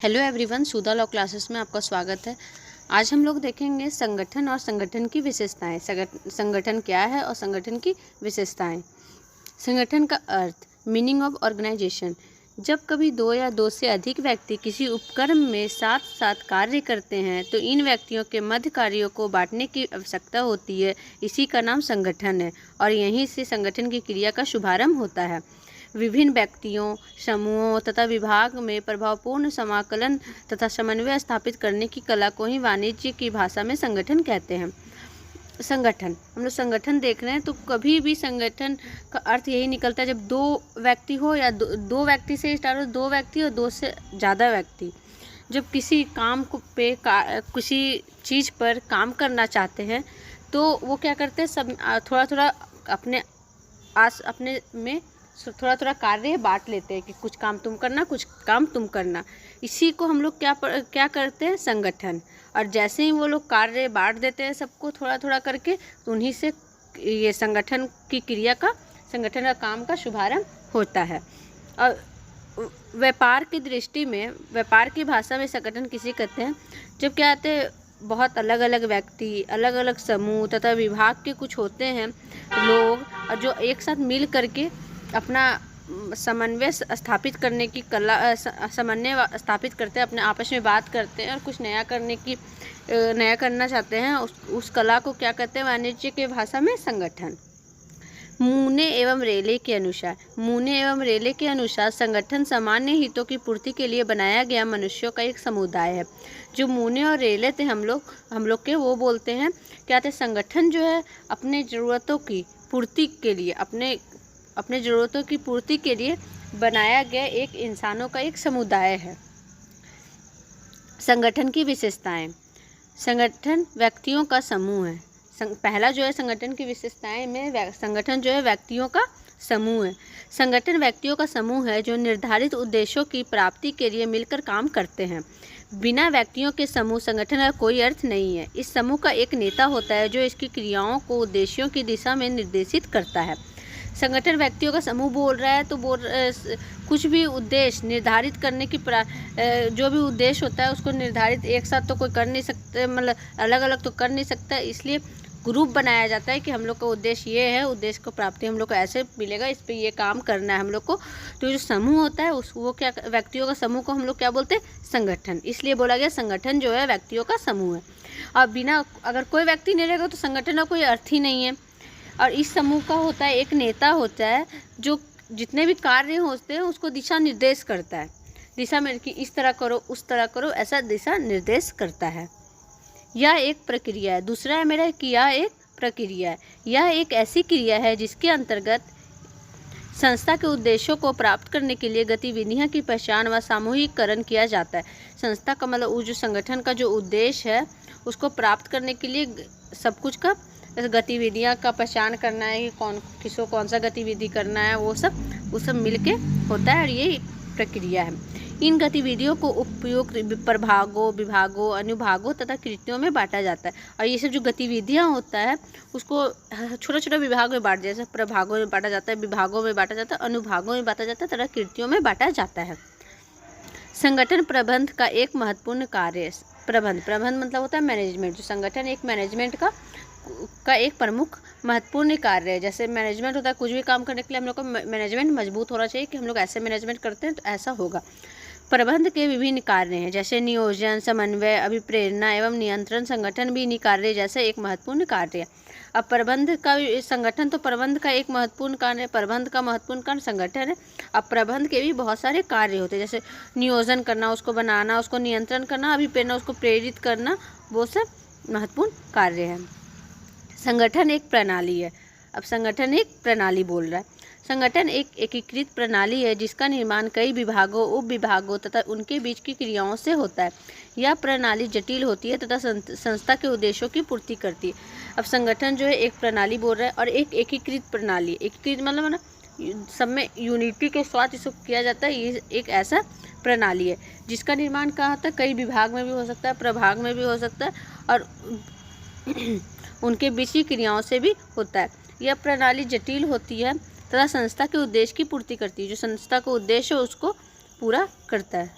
Hello everyone, सुधा law classes में आपका स्वागत है। आज हम लोग देखेंगे संगठन और संगठन की विशेषताएं। संगठन क्या है और संगठन की विशेषताएं। संगठन का अर्थ, मीनिंग ऑफ ऑर्गेनाइजेशन। जब कभी दो या दो से अधिक व्यक्ति किसी उपक्रम में साथ साथ कार्य करते हैं तो इन व्यक्तियों के मध्य कार्यों को बांटने की आवश्यकता होती है। इसी का नाम संगठन है और यहीं से संगठन की क्रिया का शुभारंभ होता है। विभिन्न व्यक्तियों, समूहों तथा विभाग में प्रभावपूर्ण समाकलन तथा समन्वय स्थापित करने की कला को ही वाणिज्य की भाषा में संगठन कहते हैं। संगठन, हम लोग संगठन देख रहे हैं तो कभी भी संगठन का अर्थ यही निकलता है जब दो व्यक्ति हो या दो व्यक्ति से स्टार्ट हो, दो व्यक्ति और दो से ज़्यादा व्यक्ति जब किसी काम को किसी चीज़ पर काम करना चाहते हैं तो वो क्या करते हैं, सब थोड़ा थोड़ा अपने में थोड़ा थोड़ा कार्य बांट लेते हैं कि कुछ काम तुम करना, कुछ काम तुम करना। इसी को हम लोग क्या करते हैं, संगठन। और जैसे ही वो लोग कार्य बांट देते हैं सबको थोड़ा थोड़ा करके, तो उन्हीं से ये संगठन का काम का शुभारंभ होता है। और व्यापार की दृष्टि में, व्यापार की भाषा में संगठन किसे कहते हैं, जब क्या आते हैं बहुत अलग अलग व्यक्ति, अलग अलग समूह तथा विभाग के कुछ होते हैं लोग, और जो एक साथ मिल करके अपना समन्वय स्थापित करने की कला, समन्वय स्थापित करते हैं, अपने आपस में बात करते हैं और कुछ नया करना चाहते हैं। उस कला को क्या कहते हैं, वाणिज्य की भाषा में संगठन। मूने एवं रेले के अनुसार संगठन सामान्य हितों की पूर्ति के लिए बनाया गया मनुष्यों का एक समुदाय है। जो मूने और रेले थे हम लोग के, वो बोलते हैं क्या थे, संगठन जो है अपने ज़रूरतों की पूर्ति के लिए, अपने ज़रूरतों की पूर्ति के लिए बनाया गया एक इंसानों का एक समुदाय है। संगठन की विशेषताएं। संगठन व्यक्तियों का समूह है। पहला जो है संगठन की विशेषताएं में, संगठन जो है व्यक्तियों का समूह है। संगठन व्यक्तियों का समूह है जो निर्धारित उद्देश्यों की प्राप्ति के लिए मिलकर काम करते हैं। बिना व्यक्तियों के समूह संगठन का कोई अर्थ नहीं है। इस समूह का एक नेता होता है जो इसकी क्रियाओं को उद्देश्यों की दिशा में निर्देशित करता है। संगठन व्यक्तियों का समूह बोल रहा है तो कुछ भी उद्देश्य निर्धारित करने की जो भी उद्देश्य होता है उसको निर्धारित एक साथ तो कोई कर नहीं सकते, मतलब अलग अलग तो कर नहीं सकता। इसलिए ग्रुप बनाया जाता है कि हम लोग का उद्देश्य ये है, उद्देश्य को प्राप्ति हम लोग को ऐसे मिलेगा, इस पे ये काम करना है हम लोग को। तो जो समूह होता है वो क्या, व्यक्तियों का समूह को हम लोग क्या बोलते हैं, संगठन। इसलिए बोला गया संगठन जो है व्यक्तियों का समूह है। और अगर कोई व्यक्ति नहीं रहेगा तो संगठन का कोई अर्थ ही नहीं है। और इस समूह का होता है एक नेता होता है जो जितने भी कार्य होते हैं उसको दिशा निर्देश करता है, दिशा में कि इस तरह करो, उस तरह करो, ऐसा दिशा निर्देश करता है। यह एक प्रक्रिया है। दूसरा है मेरा कि यह एक प्रक्रिया है। यह एक ऐसी क्रिया है जिसके अंतर्गत संस्था के उद्देश्यों को प्राप्त करने के लिए गतिविधियां की पहचान व सामूहिकरण किया जाता है। संस्था का मतलब वो जो संगठन का जो उद्देश्य है उसको प्राप्त करने के लिए सब कुछ का गतिविधियां का पहचान करना है कि किसको कौन सा गतिविधि करना है, वो सब मिलके होता है और ये प्रक्रिया है। इन गतिविधियों को उपयुक्त प्रभागों, विभागों, अनुभागों तथा कृतियों में बांटा जाता है। और ये सब जो गतिविधियां होता है उसको छोटा छोटा विभाग में बांट, जैसे प्रभागों में बांटा जाता है, विभागों में बांटा जाता है, अनुभागों में बांटा जाता है तथा कृतियों में बांटा जाता है। संगठन प्रबंध का एक महत्वपूर्ण कार्य। प्रबंध मतलब होता है मैनेजमेंट। जो संगठन एक मैनेजमेंट का एक प्रमुख महत्वपूर्ण कार्य है। जैसे मैनेजमेंट होता है, कुछ भी काम करने के लिए हम लोग को मैनेजमेंट मजबूत होना चाहिए कि हम लोग ऐसे मैनेजमेंट करते हैं तो ऐसा होगा। प्रबंध के विभिन्न कार्य हैं जैसे नियोजन, समन्वय, अभिप्रेरणा एवं नियंत्रण। संगठन भी इन्हीं कार्य जैसे एक महत्वपूर्ण कार्य है। अब प्रबंध का एक महत्वपूर्ण कार्य है, प्रबंध का महत्वपूर्ण कार्य संगठन है। अब प्रबंध के भी बहुत सारे कार्य होते हैं जैसे नियोजन करना, उसको बनाना, उसको नियंत्रण करना, अभिप्रेरणा, उसको प्रेरित करना, वो सब महत्वपूर्ण कार्य है। संगठन एक प्रणाली है। अब संगठन एक प्रणाली बोल रहा है। संगठन एक एकीकृत प्रणाली है जिसका निर्माण कई विभागों, उप विभागों तथा उनके बीच की क्रियाओं से होता है। यह प्रणाली जटिल होती है तथा संस्था के उद्देश्यों की पूर्ति करती है। अब संगठन जो है एक प्रणाली बोल रहा है और एक एकीकृत प्रणाली। एकीकृत मतलब सब में यूनिटी के साथ इसको किया जाता है। ये एक ऐसा प्रणाली है जिसका निर्माण कहाँ होता है, कई विभाग में भी हो सकता है, प्रभाग में भी हो सकता है और उनके बीच की क्रियाओं से भी होता है। यह प्रणाली जटिल होती है तथा संस्था के उद्देश्य की पूर्ति करती है। जो संस्था का उद्देश्य है उसको पूरा करता है।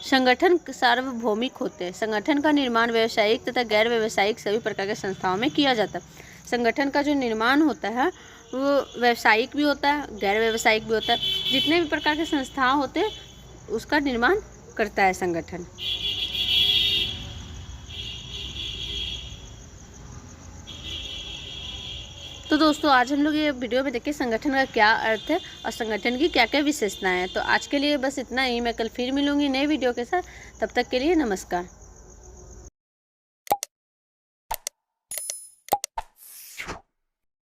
संगठन सार्वभौमिक होते हैं। संगठन का निर्माण व्यावसायिक तथा गैर व्यावसायिक सभी प्रकार के संस्थाओं में किया जाता है। संगठन का जो निर्माण होता है वो व्यावसायिक भी होता है, गैर व्यावसायिक भी होता है। जितने भी प्रकार के संस्थान होते हैं उसका निर्माण करता है संगठन। तो दोस्तों आज हम लोग ये वीडियो में देखें संगठन का क्या अर्थ है और संगठन की क्या क्या विशेषताएं हैं। तो आज के लिए बस इतना ही। मैं कल फिर मिलूंगी नए वीडियो के साथ। तब तक के लिए नमस्कार।